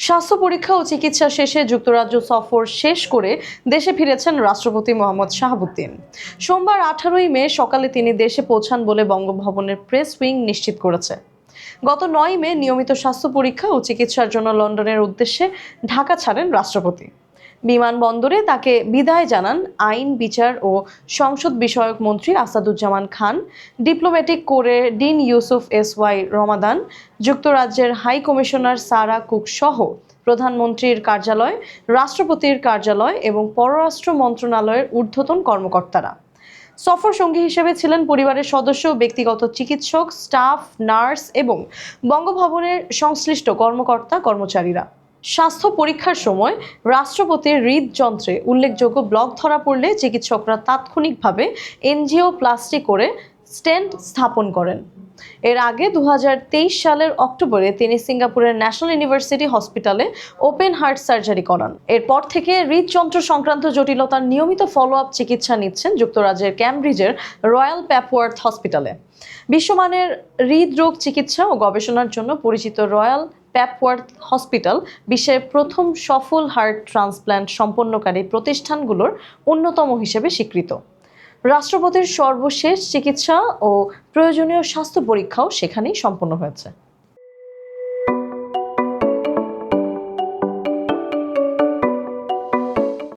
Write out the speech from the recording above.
স্বাস্থ্য পরীক্ষা ও চিকিৎসা শেষে যুক্তরাজ্য সফর শেষ করে দেশে ফিরেছেন রাষ্ট্রপতি মোহাম্মদ শাহাবুদ্দিন। সোমবার 18 মে সকালে তিনি দেশে পৌঁছান বলে বঙ্গভবনের প্রেস উইং নিশ্চিত করেছে। গত 9 মে নিয়মিত স্বাস্থ্য পরীক্ষা ও চিকিৎসার জন্য লন্ডনের উদ্দেশ্যে ঢাকা ছাড়েন রাষ্ট্রপতি। বিমানবন্দরে তাকে বিদায় জানান আইন, বিচার ও সংসদ বিষয়ক মন্ত্রী আসাদুজ্জামান খান, ডিপ্লোম্যাটিক কোরে ডিন ইউসুফ এস.ওয়াই রমাদান, যুক্তরাজ্যের হাই কমিশনার সারা কুক সহ প্রধানমন্ত্রীর কার্যালয়, রাষ্ট্রপতির কার্যালয় এবং পররাষ্ট্র মন্ত্রণালয়ের ঊর্ধ্বতন কর্মকর্তারা। সফর সঙ্গী হিসেবে ছিলেন পরিবারের সদস্য, ব্যক্তিগত চিকিৎসক, স্টাফ, নার্স এবং বঙ্গভবনের সংশ্লিষ্ট কর্মচারীরা। স্বাস্থ্য পরীক্ষার সময় রাষ্ট্রপতির হৃদযন্ত্রে উল্লেখযোগ্য ব্লক ধরা পড়লে চিকিৎসকরা তাৎক্ষণিকভাবে এনজিওপ্লাস্টি করে স্টেন্ট স্থাপন করেন। এর আগে 2023 সালের অক্টোবরে তিনি সিঙ্গাপুরের ন্যাশনাল ইউনিভার্সিটি হসপিটালে ওপেন হার্ট সার্জারি করান। এরপর থেকে হৃদযন্ত্র সংক্রান্ত জটিলতার নিয়মিত ফলো আপ চিকিৎসা নিচ্ছেন যুক্তরাজ্যের ক্যামব্রিজের রয়্যাল প্যাপওয়ার্থ হসপিটালে। বিশ্বমানের হৃদরোগ চিকিৎসা ও গবেষণার জন্য পরিচিত রয়্যাল প্যাপওয়ার্থ হসপিটাল বিশ্বের প্রথম সফল হার্ট ট্রান্সপ্ল্যান্ট সম্পন্নকারী প্রতিষ্ঠানগুলোর অন্যতম হিসেবে স্বীকৃত। রাষ্ট্রপতির সর্বশেষ চিকিৎসা ও প্রয়োজনীয় স্বাস্থ্য পরীক্ষাও সেখানেই সম্পন্ন হয়েছে।